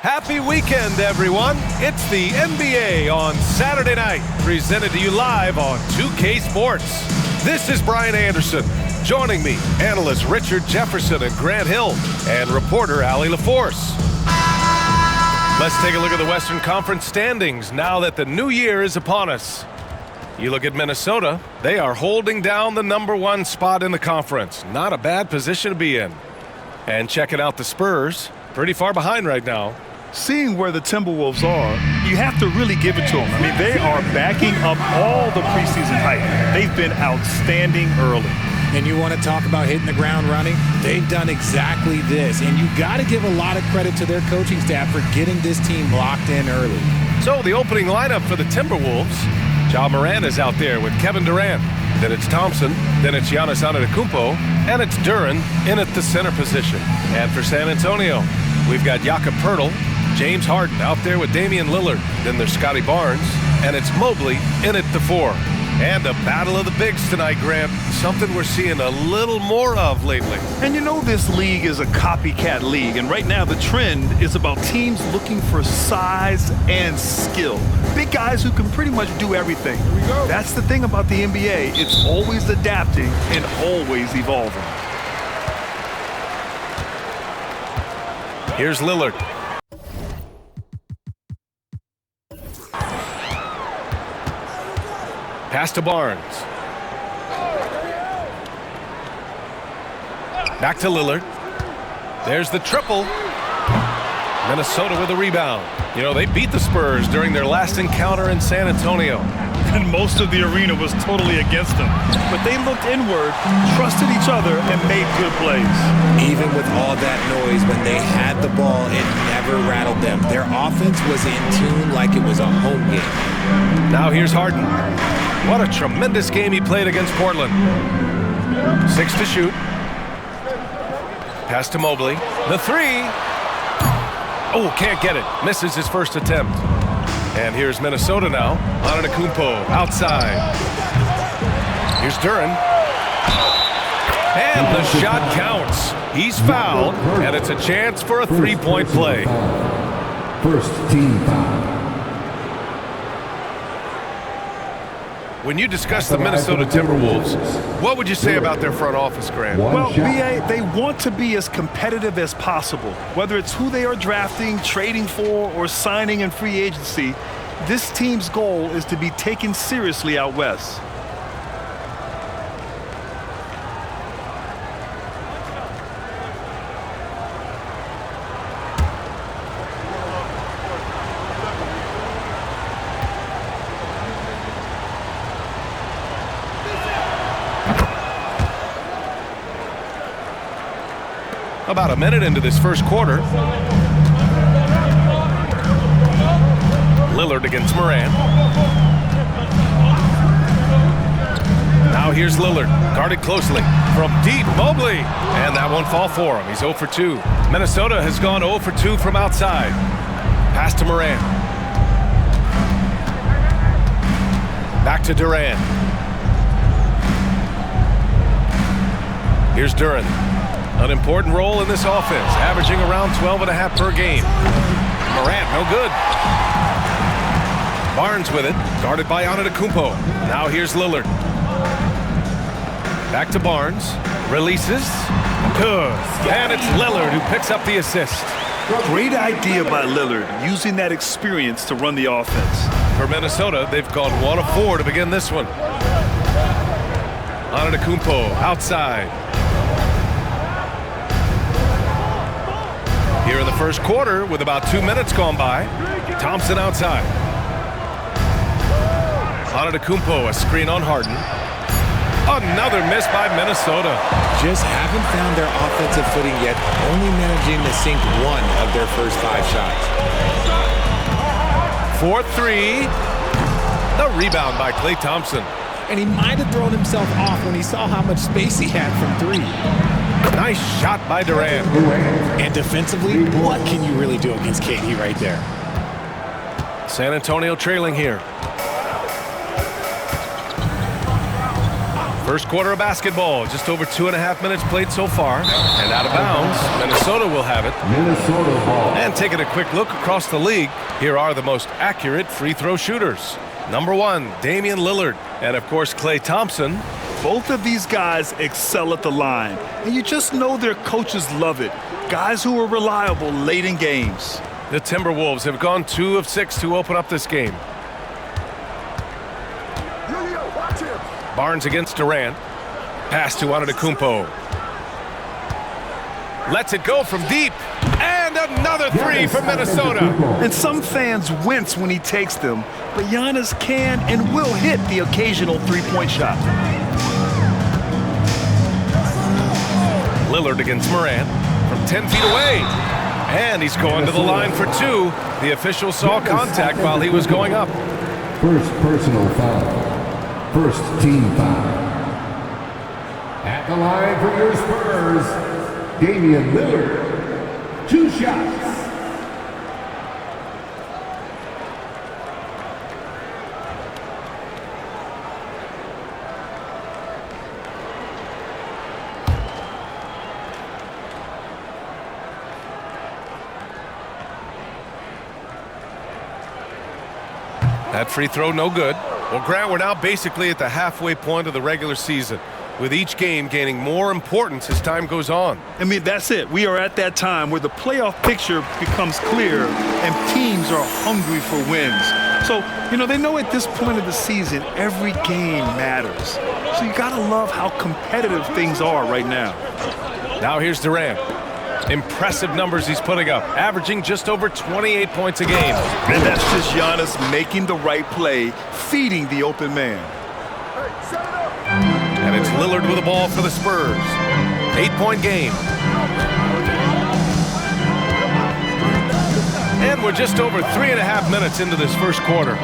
Happy weekend, everyone. It's the NBA on Saturday night, presented to you live on 2K Sports. This is Brian Anderson. Joining me, analysts Richard Jefferson and Grant Hill, and reporter Allie LaForce. Let's take a look at the Western Conference standings now that the new year is upon us. You look at Minnesota, they are holding down the #1 spot in the conference. Not a bad position to be in. And checking out the Spurs, pretty far behind right now. Seeing where the Timberwolves are, you have to really give it to them. I mean, they are backing up all the preseason hype. They've been outstanding early. And you want to talk about hitting the ground running? They've done exactly this. And you got to give a lot of credit to their coaching staff for getting this team locked in early. So the opening lineup for the Timberwolves, Ja Morant is out there with Kevin Durant. Then it's Thompson, then it's Giannis Antetokounmpo, and it's Duren in at the center position. And for San Antonio, we've got Jakob Poeltl, James Harden out there with Damian Lillard. Then there's Scotty Barnes, and it's Mobley in at the 4. And a battle of the bigs tonight, Grant. Something we're seeing a little more of lately. And you know this league is a copycat league, and right now the trend is about teams looking for size and skill. Big guys who can pretty much do everything. Here we go. That's the thing about the NBA. It's always adapting and always evolving. Here's Lillard. Pass to Barnes. Back to Lillard. There's the triple. Minnesota with a rebound. You know, they beat the Spurs during their last encounter in San Antonio. And most of the arena was totally against them. But they looked inward, trusted each other, and made good plays. Even with all that noise, when they had the ball, it never rattled them. Their offense was in tune like it was a home game. Now here's Harden. What a tremendous game he played against Portland. 6 to shoot. Pass to Mobley. The 3. Oh, can't get it. Misses his first attempt. And here's Minnesota now. Antetokounmpo outside. Here's Duren. And the shot counts. He's fouled, and it's a chance for a three-point play. First team foul. When you discuss the Minnesota Timberwolves, what would you say about their front office, Grant? Well, BA, they want to be as competitive as possible. Whether it's who they are drafting, trading for, or signing in free agency, this team's goal is to be taken seriously out west. About a minute into this first quarter. Lillard against Morant. Now here's Lillard, guarded closely. From deep, Mobley. And that won't fall for him. He's 0 for 2. Minnesota has gone 0 for 2 from outside. Pass to Morant. Back to Durant. Here's Duren. An important role in this offense, averaging around 12.5 per game. Morant, no good. Barnes with it, guarded by Antetokounmpo. Now here's Lillard. Back to Barnes. Releases. Good. And it's Lillard who picks up the assist. Great idea by Lillard, using that experience to run the offense. For Minnesota, they've gone 1 of 4 to begin this one. Antetokounmpo outside. Here in the first quarter, with about 2 minutes gone by, Thompson outside. Antetokounmpo, a screen on Harden. Another miss by Minnesota. Just haven't found their offensive footing yet, only managing to sink 1 of their first 5 shots. 4-3. The rebound by Klay Thompson. And he might have thrown himself off when he saw how much space he had from 3. Nice shot by Durant. And defensively, what can you really do against KD right there? San Antonio trailing here. First quarter of basketball, just over 2.5 minutes played so far. And out of bounds, Minnesota will have it. Minnesota ball. And taking a quick look across the league, here are the most accurate free throw shooters. Number 1, Damian Lillard. And of course, Klay Thompson. Both of these guys excel at the line, and you just know their coaches love it. Guys who are reliable late in games. The Timberwolves have gone 2 of 6 to open up this game. Barnes against Durant. Pass to Antetokounmpo. Lets it go from deep. And another three from Minnesota. And some fans wince when he takes them, but Giannis can and will hit the occasional three-point shot. Lillard against Morant from 10 feet away. And he's going to the line for 2. The official saw contact while he was going up. First personal foul. First team foul. At the line for your Spurs, Damian Lillard. 2 shots. That free throw, no good. Well, Grant, we're now basically at the halfway point of the regular season, with each game gaining more importance as time goes on. I mean, that's it. We are at that time where the playoff picture becomes clear and teams are hungry for wins. So, you know, they know at this point of the season, every game matters. So you got to love how competitive things are right now. Now here's Durant. Impressive numbers he's putting up, averaging just over 28 points a game. And that's just Giannis making the right play, feeding the open man. And it's Lillard with the ball for the Spurs. 8-point game. And we're just over 3.5 minutes into this first quarter.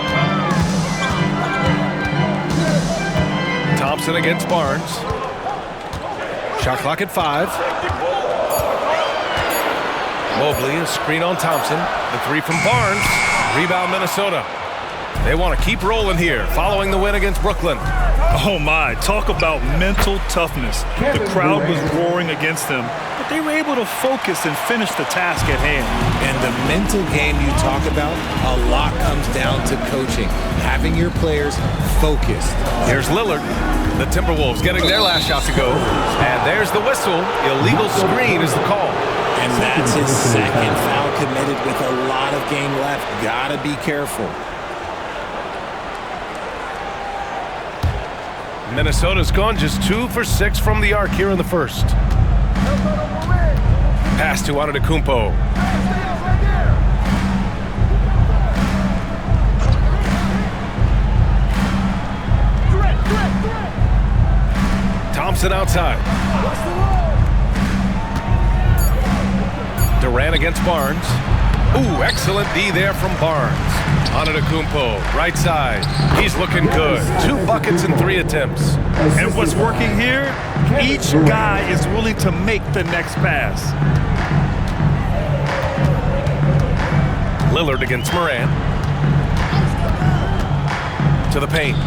Thompson against Barnes. Shot clock at 5. Mobley, a screen on Thompson. The 3 from Barnes. Rebound Minnesota. They want to keep rolling here, following the win against Brooklyn. Oh my, talk about mental toughness. The crowd was roaring against them, but they were able to focus and finish the task at hand. And the mental game you talk about, a lot comes down to coaching, having your players focused. Here's Lillard. The Timberwolves getting their last shot to go. And there's the whistle. Illegal screen is the call. And that's his second foul committed with a lot of game left. Gotta be careful. Minnesota's gone just 2 for 6 from the arc here in the first. Pass to Antetokounmpo. Thompson outside. Durant against Barnes. Ooh, excellent D there from Barnes. Antetokounmpo, right side. He's looking good. 2 buckets in 3 attempts. And what's working here? Each guy is willing to make the next pass. Lillard against Morant. To the paint.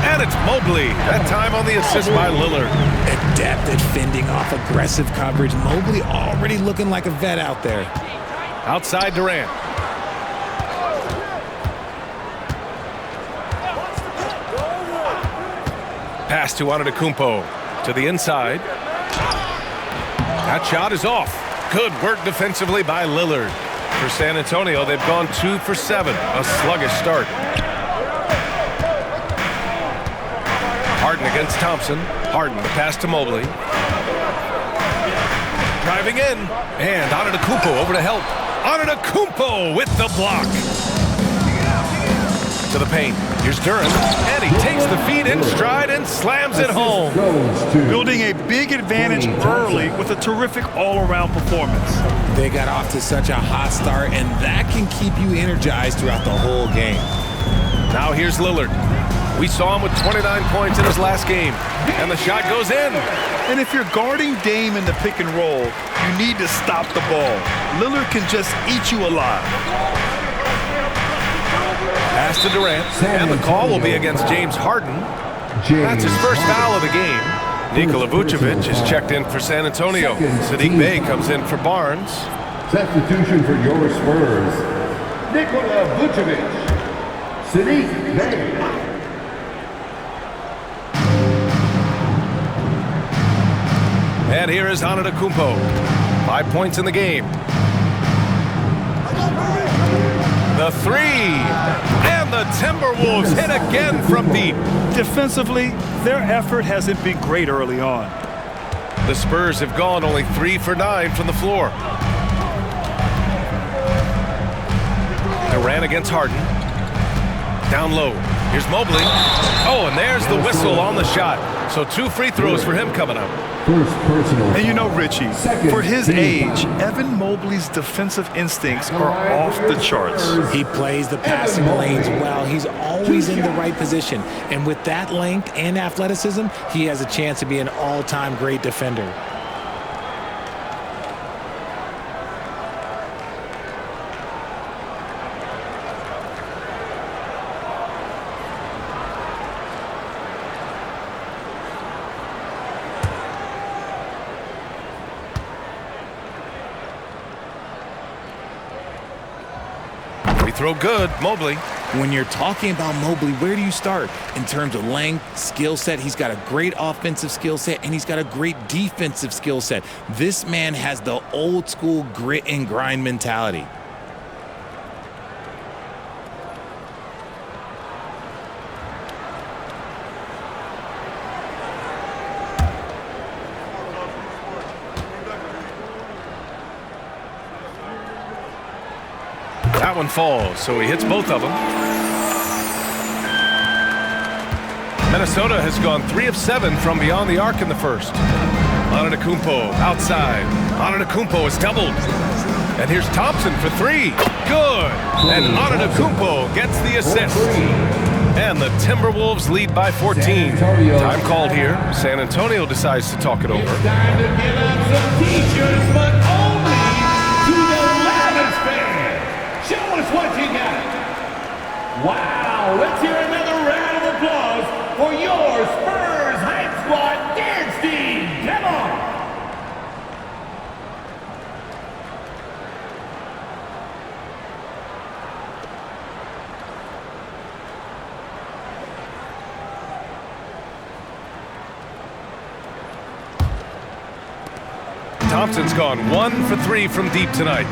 And it's Mobley. That time on the assist by Lillard. Adept at fending off aggressive coverage. Mobley already looking like a vet out there. Outside Durant. Pass to Antetokounmpo. To the inside. That shot is off. Good work defensively by Lillard. For San Antonio, they've gone 2 for 7. A sluggish start. Harden against Thompson. Harden, the pass to Mobley. Driving in. And Antetokounmpo over to help. Antetokounmpo with the block. To the paint. Here's Durant. And he takes the feed in stride and slams it home. Building a big advantage early with a terrific all-around performance. They got off to such a hot start, and that can keep you energized throughout the whole game. Now here's Lillard. We saw him with 29 points in his last game. And the shot goes in. And if you're guarding Dame in the pick and roll, you need to stop the ball. Lillard can just eat you alive. Pass to Durant. And the call will be against James Harden. That's his first foul of the game. Nikola Vucevic is checked in for San Antonio. Sadiq Bey comes in for Barnes. Substitution for your Spurs, Nikola Vucevic, Sadiq Bey. And here is Antetokounmpo. 5 points in the game. The three. And the Timberwolves hit again from deep. Defensively, their effort hasn't been great early on. The Spurs have gone only 3 for 9 from the floor. Durant against Harden. Down low. Here's Mobley. Oh, and there's the whistle on the shot. So 2 free throws for him coming up. First personal. And you know, Richie, for his age, Evan Mobley's defensive instincts are off the charts. He plays the passing lanes well. He's always in the right position. And with that length and athleticism, he has a chance to be an all-time great defender. Throw good, Mobley. When you're talking about Mobley, where do you start? In terms of length, skill set, he's got a great offensive skill set, and he's got a great defensive skill set. This man has the old school grit and grind mentality. That one falls, so he hits both of them. Minnesota has gone 3 of 7 from beyond the arc in the first. Antetokounmpo outside. Antetokounmpo is doubled. And here's Thompson for 3. Good. And Antetokounmpo gets the assist. And the Timberwolves lead by 14. Time called here. San Antonio decides to talk it over. It's time to give out some t-shirts, but only to the Lavins fan. Show us what you got. Wow, let's hear another round of applause for your Spurs Hype Squad dance team. Come on. Thompson's gone 1 for 3 from deep tonight.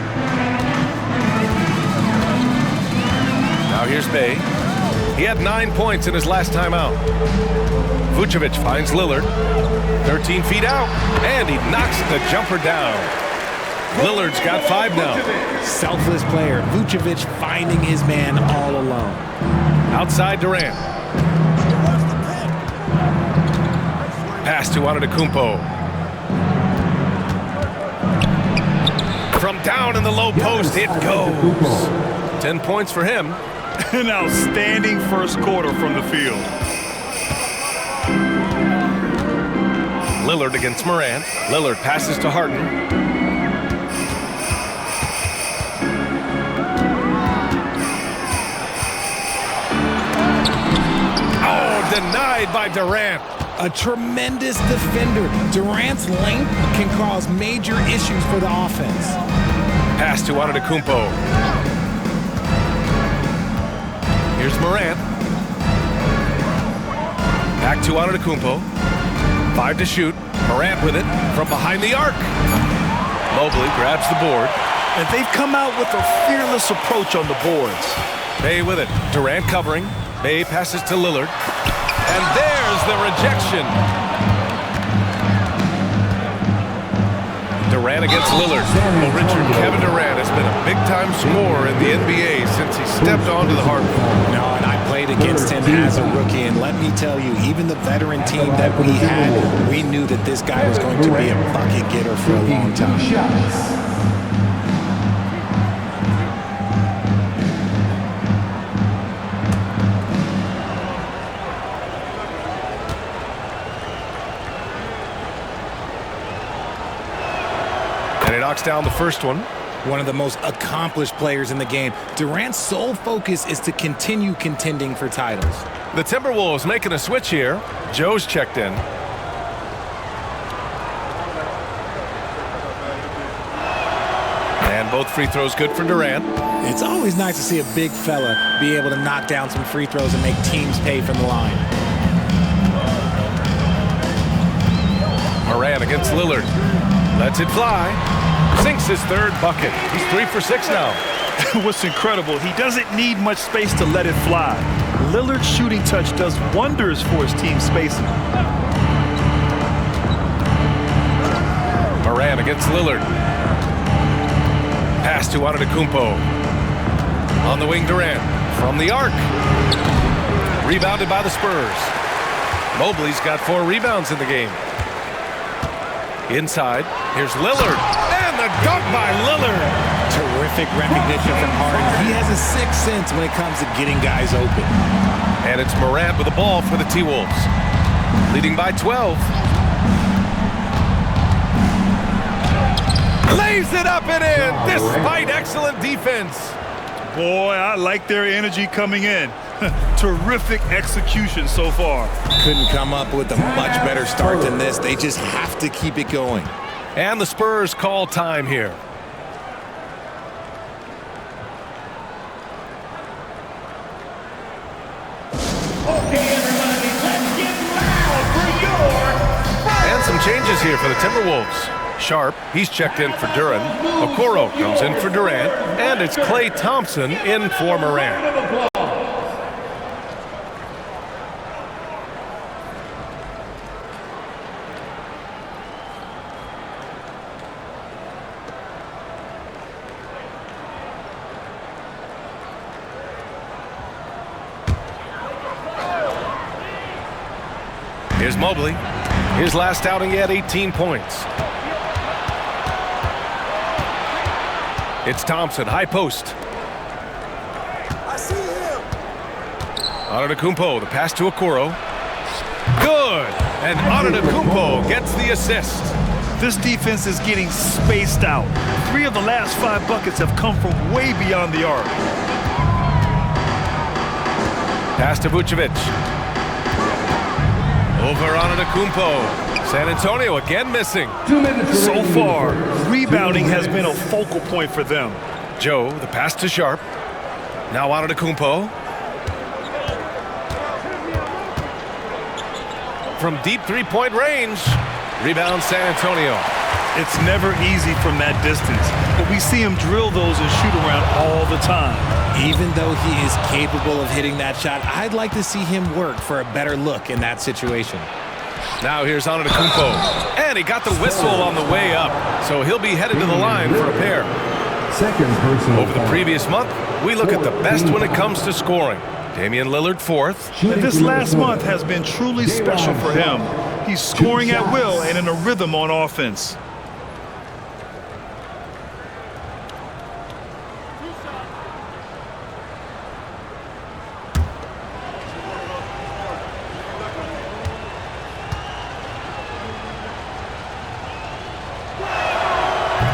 Now here's Bey. He had 9 points in his last time out. Vucevic finds Lillard. 13 feet out, and he knocks the jumper down. Lillard's got 5 now. Selfless player. Vucevic finding his man all alone. Outside Durant. Pass to Antetokounmpo. From down in the low post, it goes. 10 points for him. An outstanding first quarter from the field. Lillard against Morant. Lillard passes to Harden. Oh, denied by Durant. A tremendous defender. Durant's length can cause major issues for the offense. Pass to Antetokounmpo. Here's Morant. Back to Antetokounmpo. 5 to shoot. Morant with it from behind the arc. Mobley grabs the board. And they've come out with a fearless approach on the boards. Bey with it. Durant covering. Bey passes to Lillard. And there's the rejection. Durant against Lillard. Well, Richard, Kevin Durant has been a big-time scorer in the NBA since he stepped onto the hardcourt. No, and I played against him as a rookie, and let me tell you, even the veteran team that we had, we knew that this guy was going to be a bucket getter for a long time. And he knocks down the first one. one of the most accomplished players in the game. Durant's sole focus is to continue contending for titles. The Timberwolves making a switch here. Joe's checked in. And both free throws good for Durant. It's always nice to see a big fella be able to knock down some free throws and make teams pay from the line. Morant against Lillard. Lets it fly. Sinks his third bucket. He's 3 for 6 now. What's incredible, he doesn't need much space to let it fly. Lillard's shooting touch does wonders for his team spacing. Morant against Lillard. Pass to Antetokounmpo. On the wing, Durant. From the arc. Rebounded by the Spurs. Mobley's got 4 rebounds in the game. Inside, here's Lillard. And the dunk by Lillard. Terrific recognition from Harden. He has a sixth sense when it comes to getting guys open. And it's Morant with the ball for the T-Wolves. Leading by 12. Lays it up and in, despite excellent defense. Boy, I like their energy coming in. Terrific execution so far. Couldn't come up with a much better start than this. They just have to keep it going. And the Spurs call time here. Okay, everybody, let's get loud for your... And some changes here for the Timberwolves. Sharp, he's checked in for Duran. Okoro comes in for Durant. And it's Klay Thompson in for Morant. Here's Mobley. His last outing, he had 18 points. It's Thompson, high post. I see him. Antetokounmpo, the pass to Okoro. Good! And Antetokounmpo gets the assist. This defense is getting spaced out. 3 of the last 5 buckets have come from way beyond the arc. Pass to Vucevic. Over Antetokounmpo. San Antonio again missing. 2 minutes So far, rebounding has been a focal point for them. Joe, the pass to Sharp. Now Antetokounmpo. From deep three-point range. Rebound San Antonio. It's never easy from that distance, but we see him drill those and shoot around all the time. Even though he is capable of hitting that shot, I'd like to see him work for a better look in that situation. Now here's Antetokounmpo. And he got the whistle on the way up. So he'll be headed to the line for a pair. Second personal Over the foul. previous month, we look at the best when it comes to scoring. Damian Lillard 4th. And this last month has been truly special for him. He's scoring at will and in a rhythm on offense.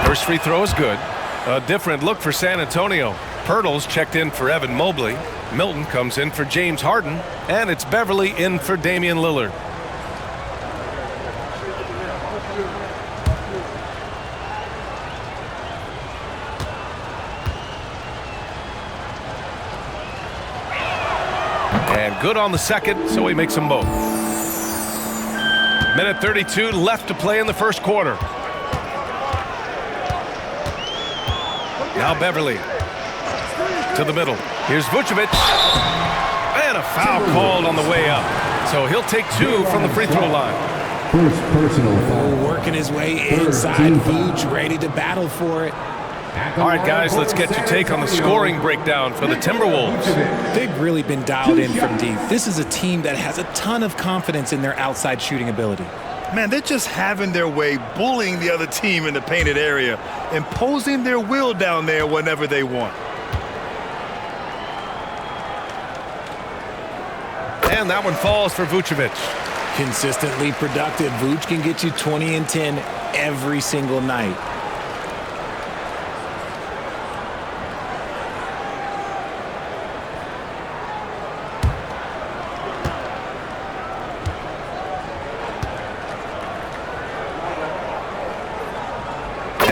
First free throw is good. A different look for San Antonio. Pirtle's checked in for Evan Mobley. Milton comes in for James Harden. And it's Beverly in for Damian Lillard. And good on the second, so he makes them both. Minute 32 left to play in the first quarter. Now Beverly to the middle. Here's Vucevic. And a foul called on the way up. So he'll take 2 from the free throw line. First personal foul. Working his way inside, Vooch ready to battle for it. All right, guys, let's get your take on the scoring breakdown for the Timberwolves. They've really been dialed in from deep. This is a team that has a ton of confidence in their outside shooting ability. Man, they're just having their way, bullying the other team in the painted area, imposing their will down there whenever they want. And that one falls for Vucevic. Consistently productive, Vooch can get you 20 and 10 every single night.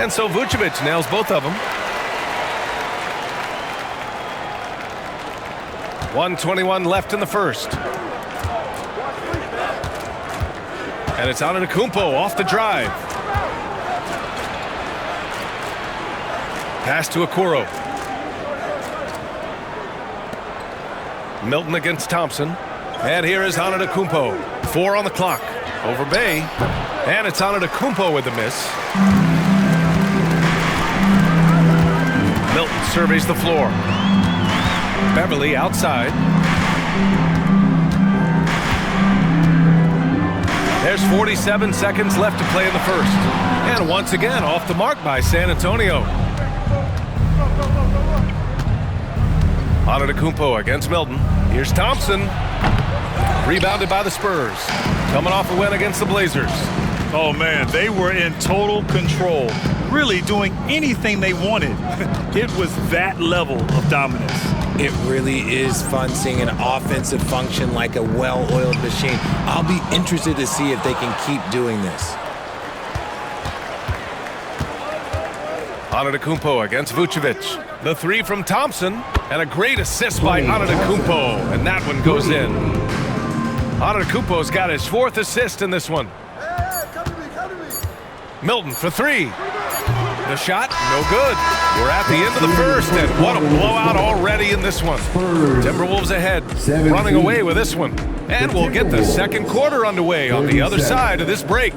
And so Vucevic nails both of them. 1:21 left in the first. And it's Antetokounmpo off the drive. Pass to Okoro. Milton against Thompson. And here is Antetokounmpo. 4 on the clock. Over Bay. And it's Antetokounmpo with the miss. Milton surveys the floor. Beverly outside. There's 47 seconds left to play in the first. And once again, off the mark by San Antonio. Antetokounmpo against Milton. Here's Thompson. Rebounded by the Spurs. Coming off a win against the Blazers. Oh, man, they were in total control. Really doing anything they wanted. It was that level of dominance. It really is fun seeing an offensive function like a well-oiled machine. I'll be interested to see if they can keep doing this. Antetokounmpo against Vucevic. The three from Thompson, and a great assist by Antetokounmpo, and that one goes in. Antetokounmpo's got his 4th assist in this one. Milton for 3. The shot, no good. We're at the end of the first, and what a blowout already in this one. Timberwolves ahead, running away with this one. And we'll get the second quarter underway on the other side of this break.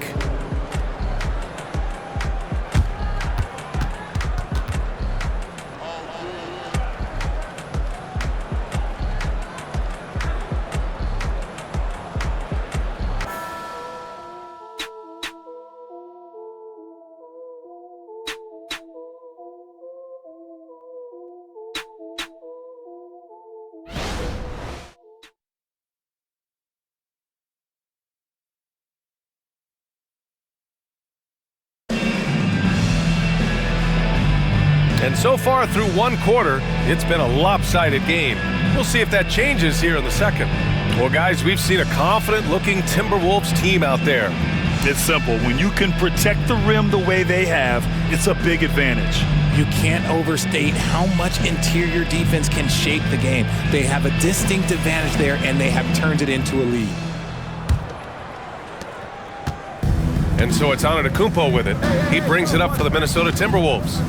And so far through one quarter, it's been a lopsided game. We'll see if that changes here in the second. Well, guys, we've seen a confident-looking Timberwolves team out there. It's simple. When you can protect the rim the way they have, it's a big advantage. You can't overstate how much interior defense can shape the game. They have a distinct advantage there, and they have turned it into a lead. And so it's Antetokounmpo with it. He brings it up for the Minnesota Timberwolves.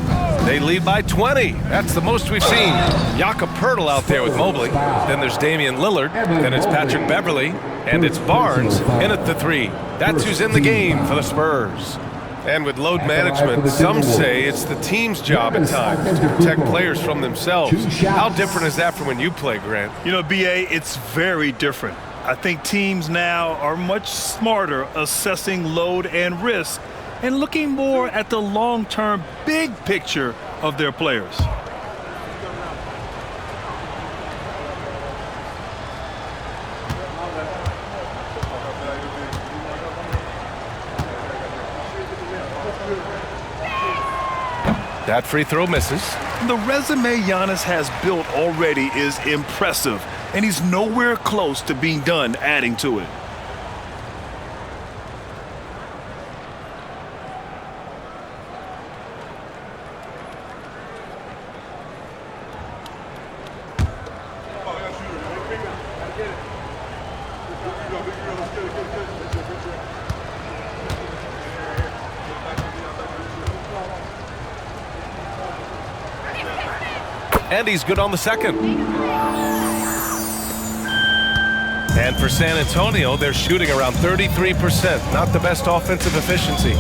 They lead by 20. That's the most we've seen. Jakob Poeltl out there with Mobley. Then there's Damian Lillard. Then it's Patrick Beverly. And it's Barnes in at the 3. That's who's in the game for the Spurs. And with load management, some say it's the team's job at times to protect players from themselves. How different is that from when you play, Grant? You know, BA, it's very different. I think teams now are much smarter assessing load and risk and looking more at the long-term big picture of their players. That free throw misses. The resume Giannis has built already is impressive, and he's nowhere close to being done adding to it. And he's good on the second. And for San Antonio, they're shooting around 33%. Not the best offensive efficiency.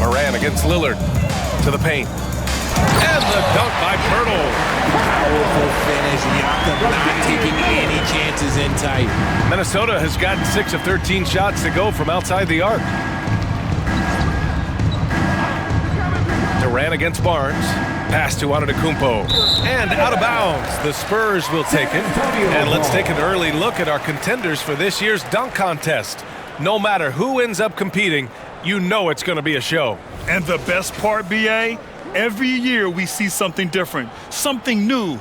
Moran against Lillard. To the paint. And the dunk by Poeltl. Powerful finish. Jakob not taking any chances in tight. Minnesota has gotten 6 of 13 shots to go from outside the arc. Durant against Barnes. Pass to Antetokounmpo. And out of bounds. The Spurs will take it. And let's take an early look at our contenders for this year's dunk contest. No matter who ends up competing, you know it's going to be a show. And the best part, BA, every year we see something different, something new.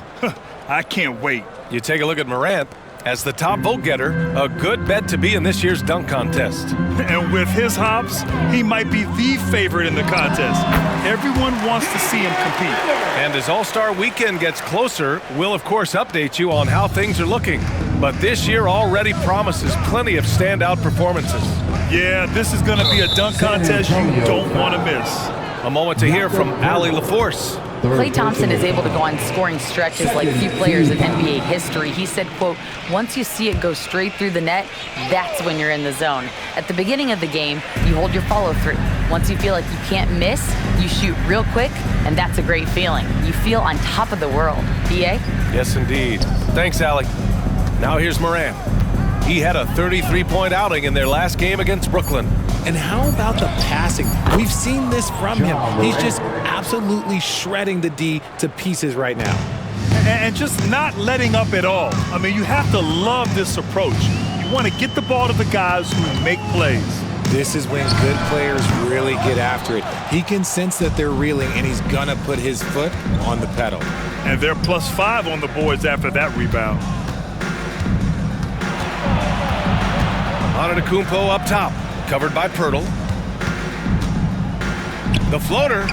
I can't wait. You take a look at Morant. As the top vote getter, a good bet to be in this year's dunk contest. And with his hops, he might be the favorite in the contest. Everyone wants to see him compete. And as All-Star Weekend gets closer, we'll of course update you on how things are looking. But this year already promises plenty of standout performances. Yeah, this is going to be a dunk contest you don't want to miss. A moment to hear from Allie LaForce. Klay Thompson is able to go on scoring stretches like few players in NBA history. He said, quote, once you see it go straight through the net, that's when you're in the zone. At the beginning of the game, you hold your follow-through. Once you feel like you can't miss, you shoot real quick, and that's a great feeling. You feel on top of the world. BA? Yes, indeed. Thanks, Allie. Now here's Morant. He had a 33-point outing in their last game against Brooklyn. And how about the passing? We've seen this from him. He's just absolutely shredding the D to pieces right now. And just not letting up at all. I mean, you have to love this approach. You want to get the ball to the guys who make plays. This is when good players really get after it. He can sense that they're reeling, and he's gonna put his foot on the pedal. And they're +5 on the boards after that rebound. Antetokounmpo up top, covered by Pirtle. The floater.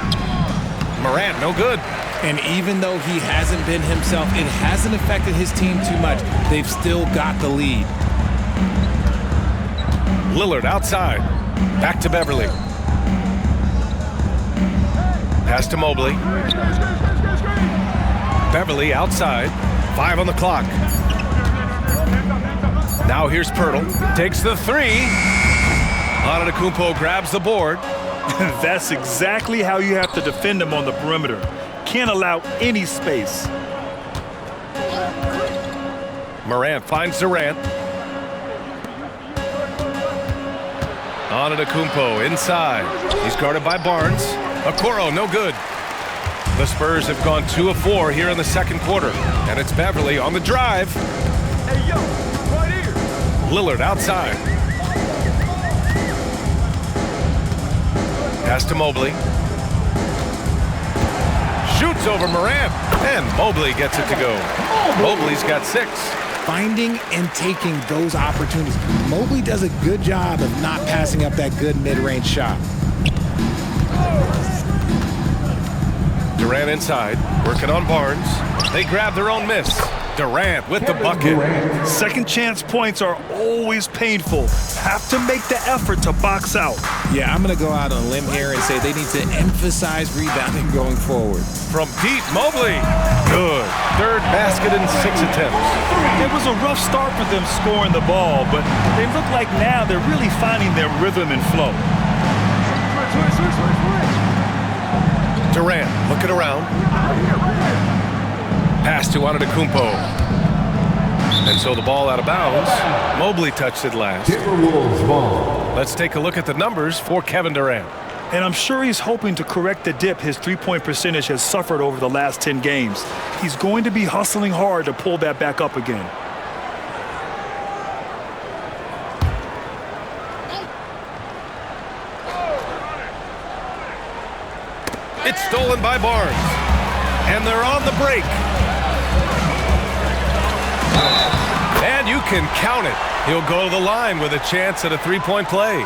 Morant, no good. And even though he hasn't been himself, it hasn't affected his team too much. They've still got the lead. Lillard outside. Back to Beverly. Pass to Mobley. Beverly outside. 5 on the clock. Now here's Pirtle. Takes the 3. Antetokounmpo grabs the board. That's exactly how you have to defend him on the perimeter. Can't allow any space. Morant finds Durant. Antetokounmpo inside. He's guarded by Barnes. Okoro, no good. The Spurs have gone 2 of 4 here in the second quarter. And it's Beverly on the drive. Hey, yo, right here. Lillard outside. Pass to Mobley. Shoots over Morant. And Mobley gets it to go. Mobley's got 6. Finding and taking those opportunities. Mobley does a good job of not passing up that good mid-range shot. Durant inside, working on Barnes. They grab their own miss. Durant with the bucket. Second chance points are always painful. Have to make the effort to box out. Yeah, I'm going to go out on a limb here and say they need to emphasize rebounding going forward. From deep, Mobley. Good. Third basket in 6 attempts. It was a rough start for them scoring the ball, but they look like now they're really finding their rhythm and flow. Durant looking around. Pass to Antetokounmpo. And so the ball out of bounds. Mobley touched it last. Timberwolves ball. Let's take a look at the numbers for Kevin Durant. And I'm sure he's hoping to correct the dip his three-point percentage has suffered over the last 10 games. He's going to be hustling hard to pull that back up again. It's stolen by Barnes. And they're on the break. And you can count it. He'll go to the line with a chance at a three-point play.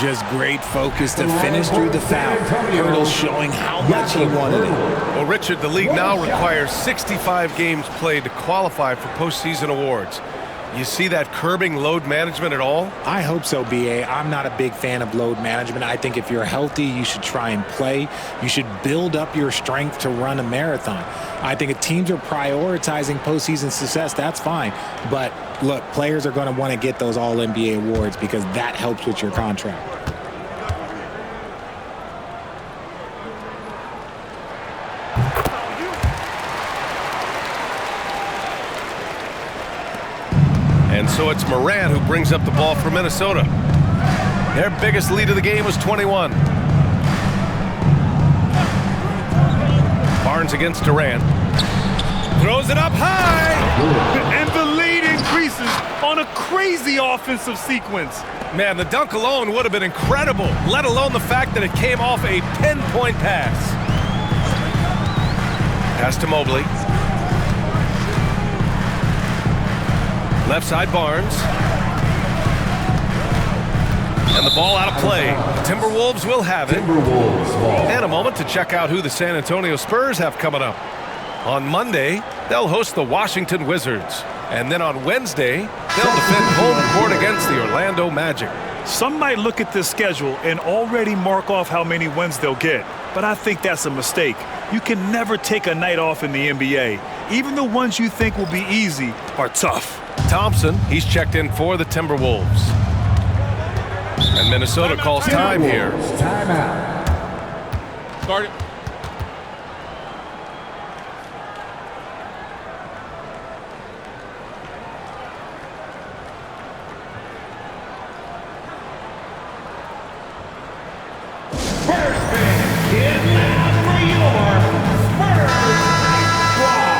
Just great focus to finish through the foul. Pirtle showing how much he wanted it. Well, Richard, the league now requires 65 games played to qualify for postseason awards. You see that curbing load management at all? I hope so, BA. I'm not a big fan of load management. I think if you're healthy, you should try and play. You should build up your strength to run a marathon. I think if teams are prioritizing postseason success, that's fine. But look, players are going to want to get those All-NBA awards because that helps with your contract. And so it's Morant who brings up the ball for Minnesota. Their biggest lead of the game was 21. Barnes against Durant. Throws it up high. And the lead increases on a crazy offensive sequence. Man, the dunk alone would have been incredible, let alone the fact that it came off a pinpoint pass. Pass to Mobley. Left side Barnes. And the ball out of play. The Timberwolves will have it. Timberwolves ball. And a moment to check out who the San Antonio Spurs have coming up. On Monday, they'll host the Washington Wizards. And then on Wednesday, they'll defend home court against the Orlando Magic. Some might look at this schedule and already mark off how many wins they'll get, but I think that's a mistake. You can never take a night off in the NBA. Even the ones you think will be easy are tough. Thompson, he's checked in for the Timberwolves. And Minnesota calls time here. Timeout. Start it.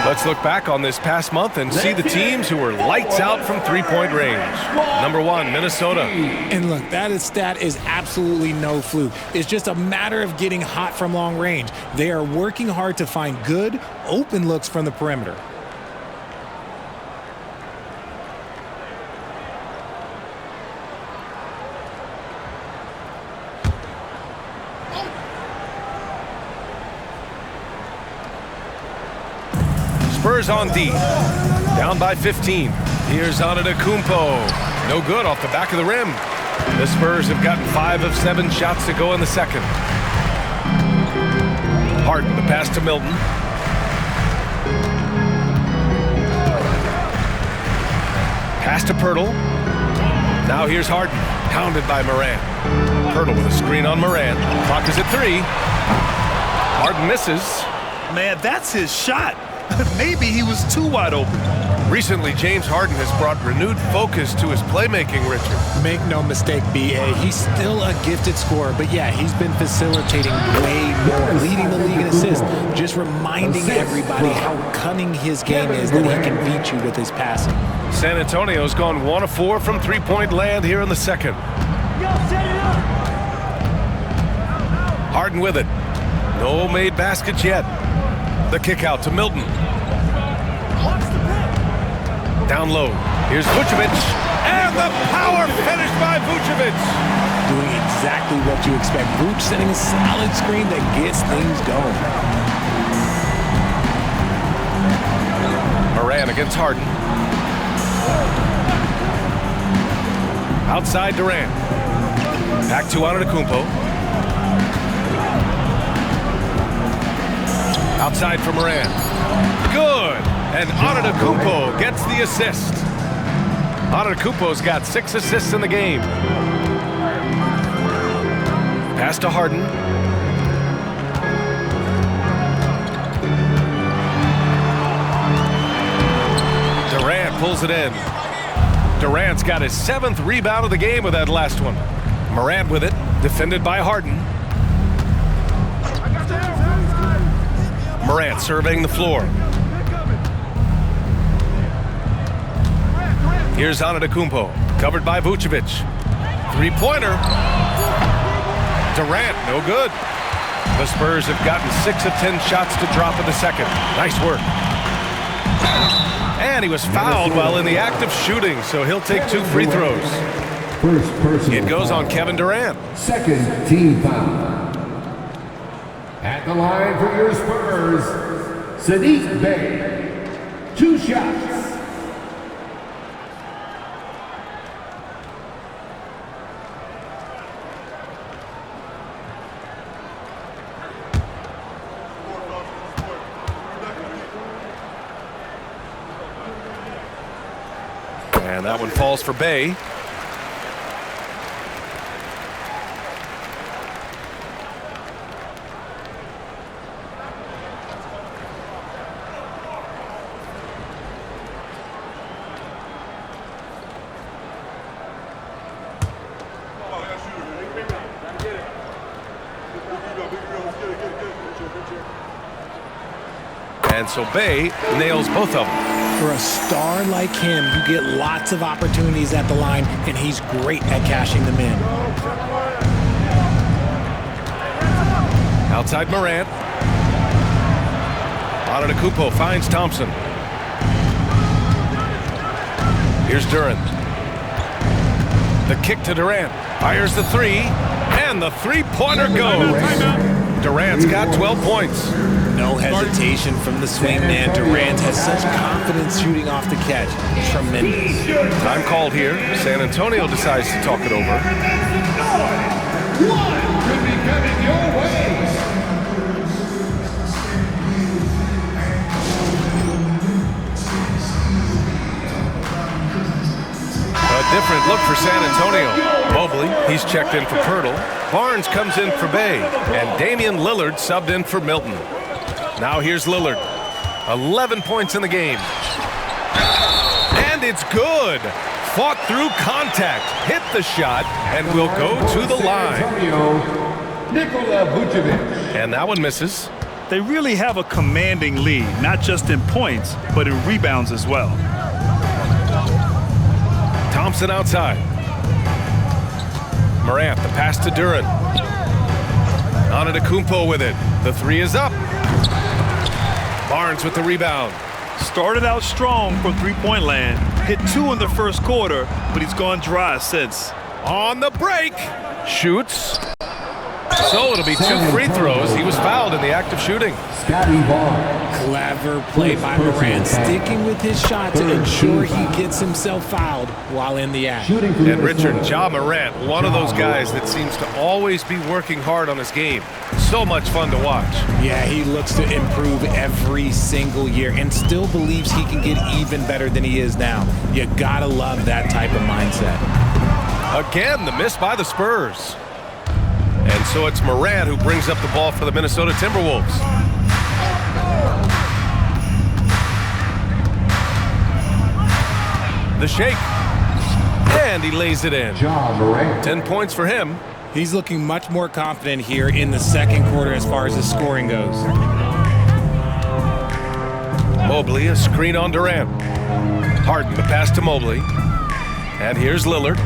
Let's look back on this past month and see the teams who were lights out from three-point range. Number 1, Minnesota. And look, that stat is absolutely no fluke. It's just a matter of getting hot from long range. They are working hard to find good, open looks from the perimeter. Spurs on D. Down by 15. Here's Antetokounmpo. No good off the back of the rim. The Spurs have gotten 5 of 7 shots to go in the second. Harden, the pass to Milton. Pass to Pirtle. Now here's Harden, pounded by Morant. Pirtle with a screen on Morant. Clock is at 3. Harden misses. Man, that's his shot. Maybe he was too wide open. Recently, James Harden has brought renewed focus to his playmaking, Richard. Make no mistake, B.A., he's still a gifted scorer, but yeah, he's been facilitating way more, leading the league in assists, just reminding everybody how cunning his game is, that he can beat you with his passing. San Antonio's gone 1 of 4 from three-point land here in the second. Harden with it. No made baskets yet. The kick out to Milton. Down low. Here's Vucevic. And the power finish by Vucevic. Doing exactly what you expect. Vuce setting a solid screen that gets things going. Morant against Harden. Outside Durant. Back to Antetokounmpo. Outside for Morant. Good. And Antetokounmpo gets the assist. Antetokounmpo's got 6 assists in the game. Pass to Harden. Durant pulls it in. Durant's got his 7th rebound of the game with that last one. Morant with it, defended by Harden. Morant surveying the floor. Here's Antetokounmpo, covered by Vucevic. Three-pointer. Durant, no good. The Spurs have gotten 6 of 10 shots to drop in the second. Nice work. And he was fouled while in the act of shooting, so he'll take 2 free throws. First personal It goes foul. on Kevin Durant. Second team foul. At the line for your Spurs, Sadiq Bey. 2 shots. And that one falls for Bey. And so Bey nails both of them. For a star like him, you get lots of opportunities at the line, and he's great at cashing them in. Outside Morant. Antetokounmpo finds Thompson. Here's Durant. The kick to Durant. Fires the three, and the three-pointer goes. Durant's got 12 points. No hesitation from the swing man. Durant has such confidence shooting off the catch. Tremendous. Time called here. San Antonio decides to talk it over. One could be coming your way. A different look for San Antonio. Mobley, he's checked in for Pirtle. Barnes comes in for Bay. And Damian Lillard subbed in for Milton. Now here's Lillard. 11 points in the game. And it's good. Fought through contact. Hit the shot. And will go to the line. And that one misses. They really have a commanding lead, not just in points, but in rebounds as well. Thompson outside. Morant, the pass to Durant. Antetokounmpo with it. The three is up. Barnes with the rebound. Started out strong from three-point land. Hit 2 in the first quarter, but he's gone dry since. On the break. Shoots. So it'll be 2 free throws. He was fouled in the act of shooting. Clever play by Morant, sticking with his shot to ensure he gets himself fouled while in the act. And Richard, Ja Morant, one of those guys that seems to always be working hard on his game. So much fun to watch. Yeah, he looks to improve every single year and still believes he can get even better than he is now. You gotta love that type of mindset. Again, the miss by the Spurs. And so it's Morant who brings up the ball for the Minnesota Timberwolves. The shake. And he lays it in. 10 points for him. He's looking much more confident here in the second quarter as far as his scoring goes. Mobley, a screen on Durant. Harden, the pass to Mobley. And here's Lillard.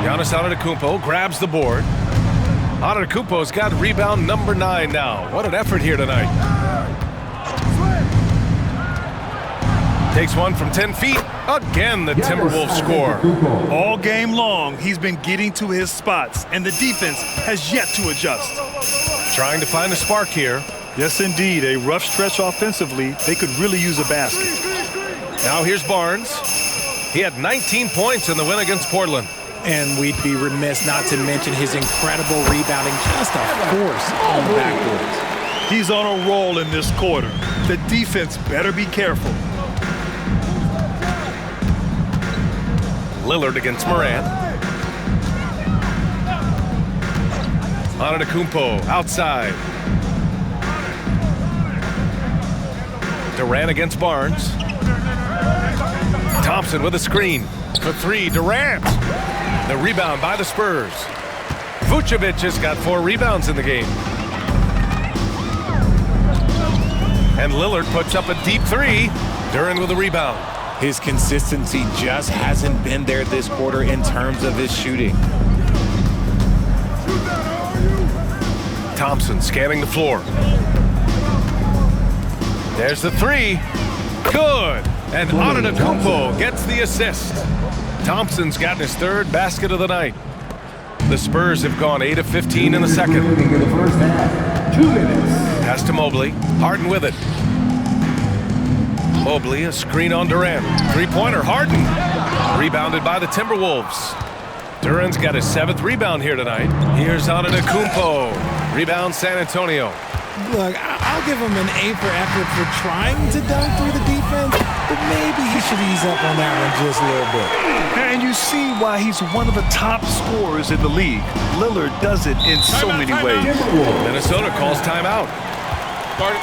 Giannis Antetokounmpo grabs the board. Antetokounmpo's got rebound number 9 now. What an effort here tonight. Takes one from 10 feet. Again, the Timberwolves score. All game long, he's been getting to his spots, and the defense has yet to adjust. Trying to find a spark here. Yes, indeed. A rough stretch offensively. They could really use a basket. Now here's Barnes. He had 19 points in the win against Portland. And we'd be remiss not to mention his incredible rebounding, just a force on the backboards. He's on a roll in this quarter. The defense better be careful. Lillard against Morant. Antetokounmpo outside. Durant against Barnes. Thompson with a screen. For 3, Durant. The rebound by the Spurs. Vucevic has got 4 rebounds in the game. And Lillard puts up a deep 3. Durant with a rebound. His consistency just hasn't been there this quarter in terms of his shooting. Thompson scanning the floor. There's the 3. Good. And Antetokounmpo gets the assist. Thompson's gotten his 3rd basket of the night. The Spurs have gone 8 of 15 in the second. 2 minutes. Pass to Mobley. Harden with it. Mobley, a screen on Durant. 3-pointer, Harden. Rebounded by the Timberwolves. Durant's got his 7th rebound here tonight. Here's Antetokounmpo. Rebound San Antonio. Look, I'll give him an A for effort for trying to dunk through the defense, but maybe he should ease up on that one just a little bit. And you see why he's one of the top scorers in the league. Lillard does it in so many ways. Minnesota calls timeout. Start it.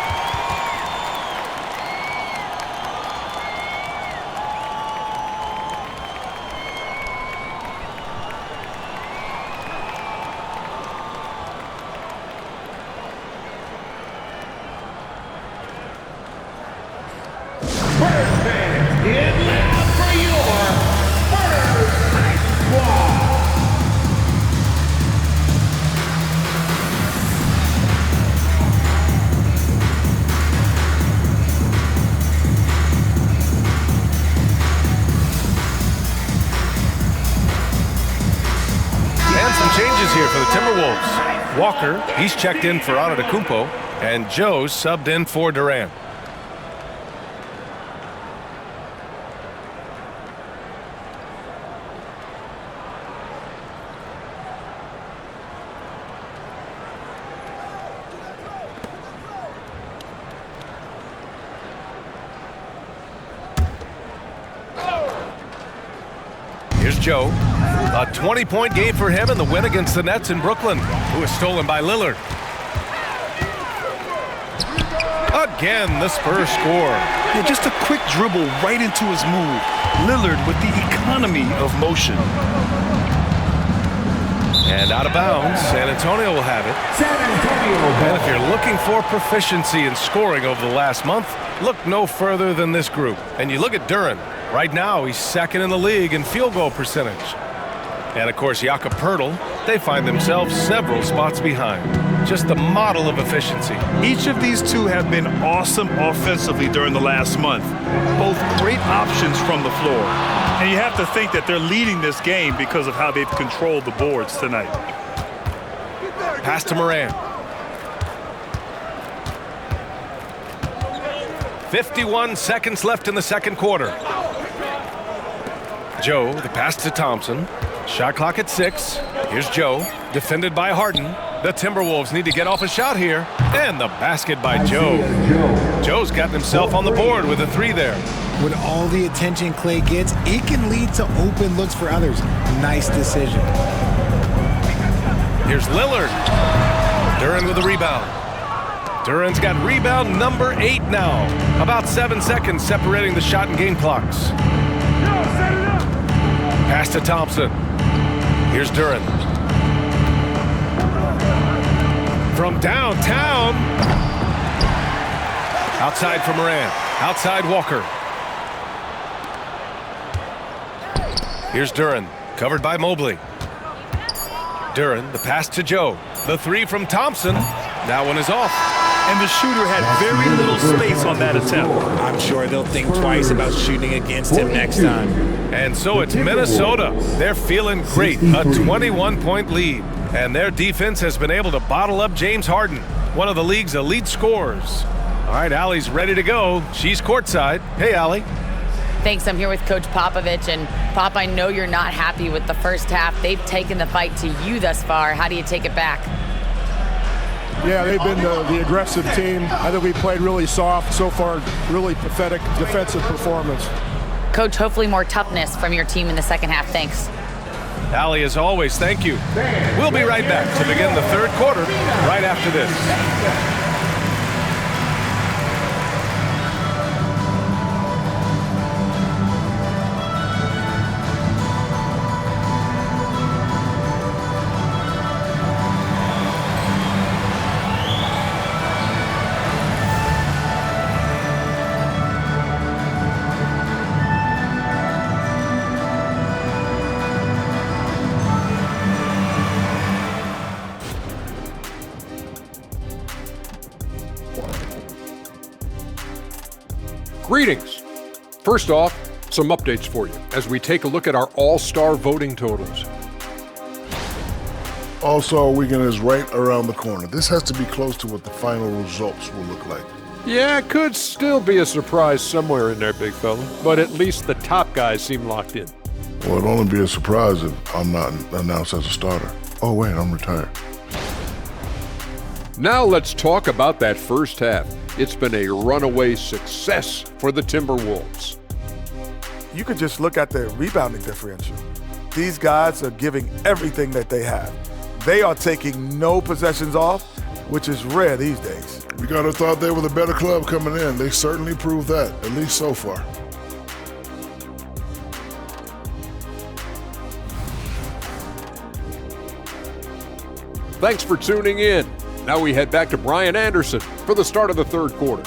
And some changes here for the Timberwolves. Walker, he's checked in for Antetokounmpo, and Joe subbed in for Durant. Here's Joe. A 20-point game for him in the win against the Nets in Brooklyn, who was stolen by Lillard. Again, the Spurs score. Yeah, just a quick dribble right into his move. Lillard with the economy of motion. And out of bounds, San Antonio will have it. And if you're looking for proficiency in scoring over the last month, look no further than this group. And you look at Duren. Right now, he's second in the league in field goal percentage. And, of course, Jakob Poeltl, they find themselves several spots behind. Just the model of efficiency. Each of these two have been awesome offensively during the last month. Both great options from the floor. And you have to think that they're leading this game because of how they've controlled the boards tonight. Pass to Moran. 51 seconds left in the second quarter. Joe, the pass to Thompson. Shot clock at 6. Here's Joe, defended by Harden. The Timberwolves need to get off a shot here. And the basket by Joe. Joe's gotten himself on the board with a 3 there. With all the attention Clay gets, it can lead to open looks for others. Nice decision. Here's Lillard. Duren with a rebound. Duren's got rebound number 8 now. About 7 seconds separating the shot and game clocks. Pass to Thompson. Here's Duren. From downtown. Outside for Moran. Outside Walker. Here's Duren. Covered by Mobley. Duren, the pass to Joe. The 3 from Thompson. That one is off. And the shooter had very little space on that attempt. I'm sure they'll think twice about shooting against him next time. And so it's Minnesota. They're feeling great. A 21-point lead. And their defense has been able to bottle up James Harden, one of the league's elite scorers. All right, Allie's ready to go. She's courtside. Hey, Allie. Thanks. I'm here with Coach Popovich. And, Pop, I know you're not happy with the first half. They've taken the fight to you thus far. How do you take it back? Yeah, they've been the aggressive team. I think we played really soft so far, really pathetic defensive performance. Coach, hopefully more toughness from your team in the second half. Thanks. Allie, as always, thank you. We'll be right back to begin the third quarter right after this. Greetings. First off, some updates for you as we take a look at our all-star voting totals. All-Star Weekend is right around the corner. This has to be close to what the final results will look like. Yeah, it could still be a surprise somewhere in there, big fella, but at least the top guys seem locked in. Well, it'll only be a surprise if I'm not announced as a starter. Oh, wait, I'm retired. Now let's talk about that first half. It's been a runaway success for the Timberwolves. You could just look at the rebounding differential. These guys are giving everything that they have. They are taking no possessions off, which is rare these days. We gotta have thought they were the better club coming in. They certainly proved that, at least so far. Thanks for tuning in. Now we head back to Brian Anderson for the start of the third quarter.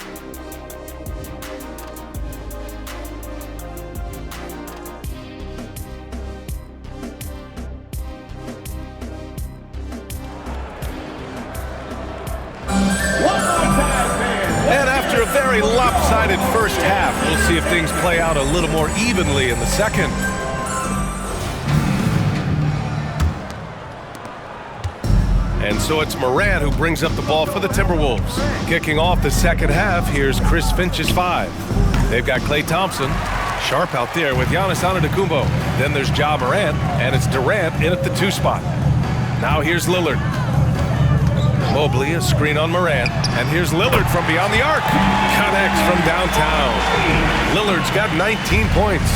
And after a very lopsided first half, we'll see if things play out a little more evenly in the second. And so it's Morant who brings up the ball for the Timberwolves. Kicking off the second half, here's Chris Finch's 5. They've got Klay Thompson. Sharp out there with Giannis Antetokounmpo. Then there's Ja Morant, and it's Durant in at the 2 spot. Now here's Lillard. Mobley, a screen on Morant. And here's Lillard from beyond the arc. Connects from downtown. Lillard's got 19 points.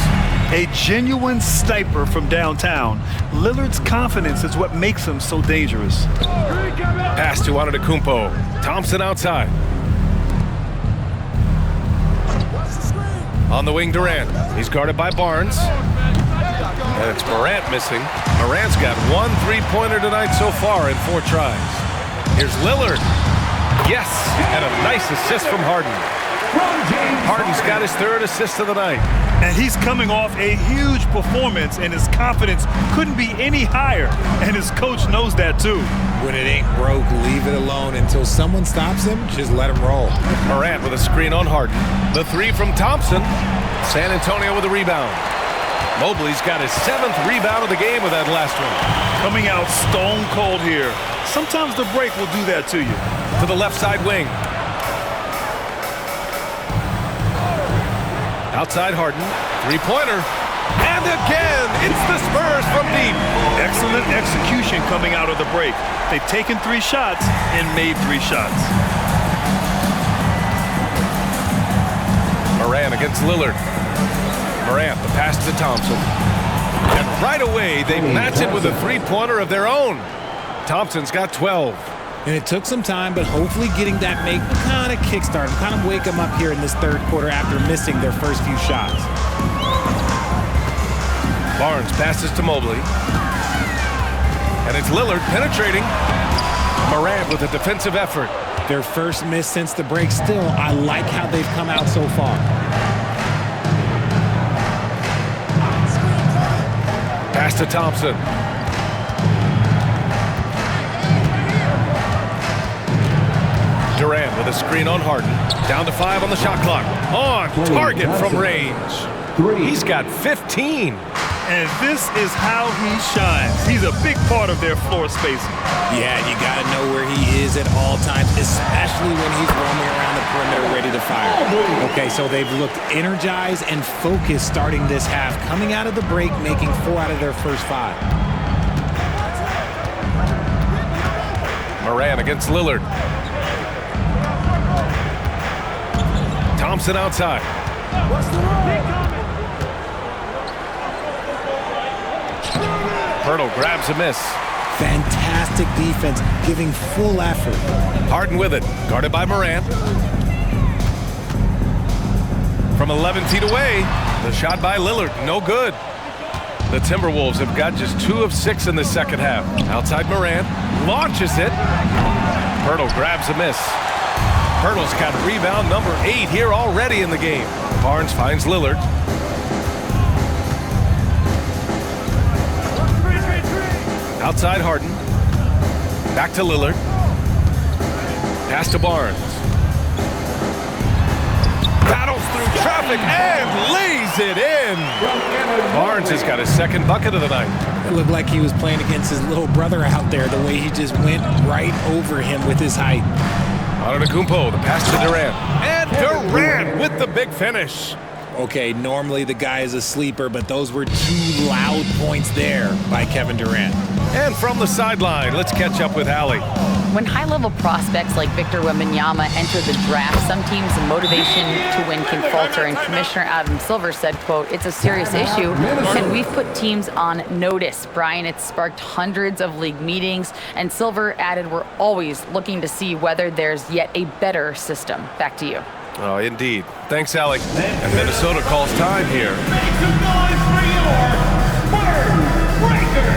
A genuine sniper from downtown. Lillard's confidence is what makes him so dangerous. Pass to Antetokounmpo. Thompson outside. On the wing, Durant. He's guarded by Barnes. And it's Morant missing. Morant's got 1 3-pointer tonight so far in 4 tries. Here's Lillard. Yes, and a nice assist from Harden. Harden's got his 3rd assist of the night. And he's coming off a huge performance, and his confidence couldn't be any higher. And his coach knows that too. When it ain't broke, leave it alone. Until someone stops him, just let him roll. Morant with a screen on Harden. The 3 from Thompson. San Antonio with a rebound. Mobley's got his 7th rebound of the game with that last one. Coming out stone cold here. Sometimes the break will do that to you. To the left side wing. Outside Harden. 3-pointer. And again, it's the Spurs from deep. Excellent execution coming out of the break. They've taken 3 shots and made 3 shots. Morant against Lillard. Morant, the pass to Thompson. And right away, they match it with a 3-pointer of their own. Thompson's got 12. And it took some time, but hopefully getting that make kind of kickstart, kind of wake them up here in this 3rd quarter after missing their first few shots. Barnes passes to Mobley. And it's Lillard penetrating. Morant with a defensive effort. Their first miss since the break. Still, I like how they've come out so far. Pass to Thompson. Durant with a screen on Harden. Down to 5 on the shot clock. On target from range. He's got 15. And this is how he shines. He's a big part of their floor spacing. Yeah, you got to know where he is at all times, especially when he's roaming around the perimeter ready to fire. Okay, so they've looked energized and focused starting this half, coming out of the break, making 4 out of their first 5. Morant against Lillard. Thompson outside. Pirtle grabs a miss. Fantastic defense, giving full effort. Harden with it, guarded by Morant. From 11 feet away, the shot by Lillard, no good. The Timberwolves have got just 2 of 6 in the second half. Outside Morant, launches it. Pirtle grabs a miss. Pirtle's got rebound number 8 here already in the game. Barnes finds Lillard. Outside Harden. Back to Lillard. Pass to Barnes. Battles through traffic and lays it in. Barnes has got his 2nd bucket of the night. It looked like he was playing against his little brother out there, the way he just went right over him with his height. Antetokounmpo, the pass to Durant. And Durant with the big finish. Okay, normally the guy is a sleeper, but those were 2 loud points there by Kevin Durant. And from the sideline, let's catch up with Allie. When high-level prospects like Victor Wembanyama enter the draft, some teams' motivation to win can falter, and Commissioner Adam Silver said, quote, "It's a serious issue, and we've put teams on notice." Brian, it's sparked hundreds of league meetings, and Silver added, "We're always looking to see whether there's yet a better system." Back to you. Oh, indeed. Thanks, Alec. And Minnesota calls time here. Make some noise for your Spurs Breaker.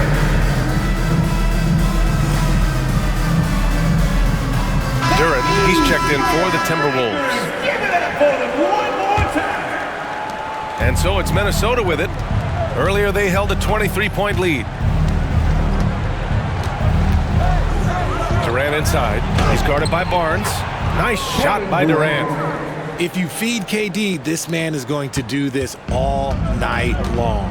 Duran, he's checked in for the Timberwolves. Give it up for them one more time. And so it's Minnesota with it. Earlier they held a 23-point lead. Durant inside. He's guarded by Barnes. Nice shot by Durant. If you feed KD, this man is going to do this all night long.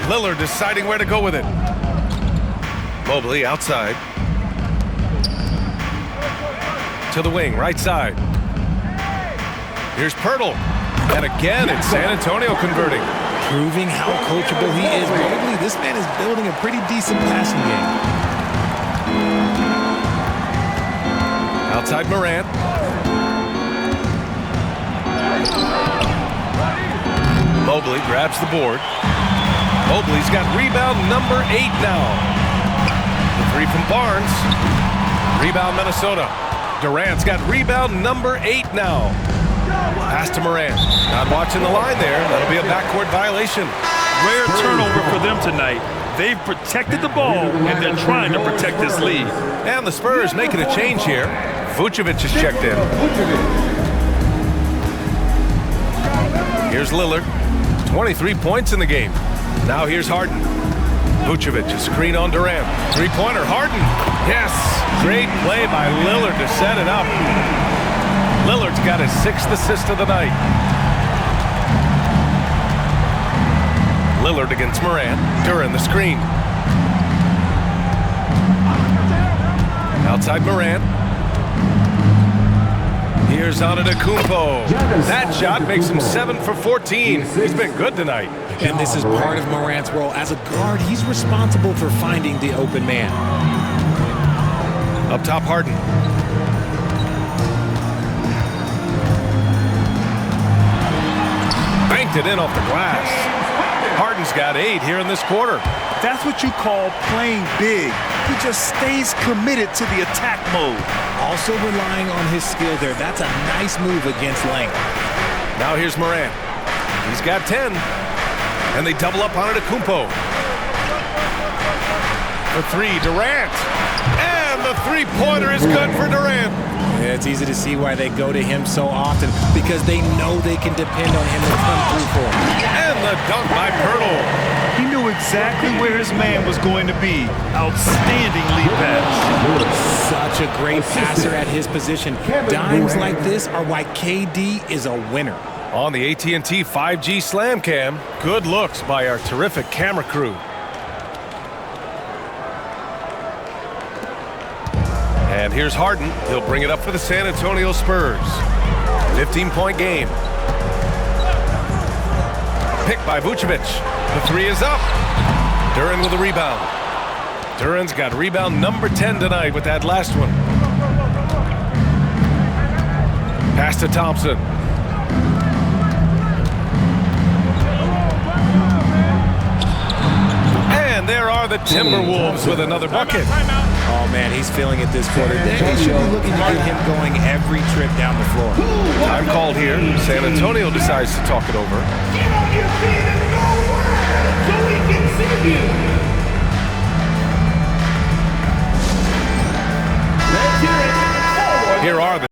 Lillard deciding where to go with it. Mobley outside. To the wing, right side. Here's Pirtle. And again, it's San Antonio converting. Proving how coachable he is. Mobley, this man is building a pretty decent passing game. Outside Morant. Mobley grabs the board. Mobley's got rebound number 8 now. The three from Barnes. Rebound Minnesota. Durant's got rebound number 8 now. Pass to Morant. Not watching the line there. That'll be a backcourt violation. Rare turnover for them tonight. They've protected the ball, and they're trying to protect this lead. And the Spurs making a change here. Vucevic is checked in. Here's Lillard. 23 points in the game. Now here's Harden. Vucevic, a screen on Durant. Three-pointer, Harden. Yes, great play by Lillard to set it up. Lillard's got his 6th assist of the night. Lillard against Morant. Duran the screen. Outside Morant. Here's Antetokounmpo. That shot makes him 7 for 14. He's been good tonight. And this is part of Morant's role. As a guard, he's responsible for finding the open man. Up top, Harden. Banked it in off the glass. Harden's got 8 here in this quarter. That's what you call playing big. He just stays committed to the attack mode. Also relying on his skill there. That's a nice move against length. Now here's Morant. He's got 10. And they double up on Antetokounmpo. For 3, Durant. And the three-pointer is good for Durant. Yeah, it's easy to see why they go to him so often, because they know they can depend on him to come through for them. And the dunk by Pirtle. He knew exactly where his man was going to be. Outstanding lead pass. Such a great passer at his position. Dimes like this are why KD is a winner. On the AT&T 5G Slam Cam, good looks by our terrific camera crew. And here's Harden. He'll bring it up for the San Antonio Spurs. 15-point game. Picked by Vucevic. The 3 is up. Duran with the rebound. Duran's got rebound number 10 tonight with that last one. Pass to Thompson. And there are the Timberwolves with another bucket. Oh, man, he's feeling it this quarter. They should be looking to get him going every trip down the floor. Time called here. San Antonio decides to talk it over. Get on your feet and go around so we can see you. Let's hear it. Here are the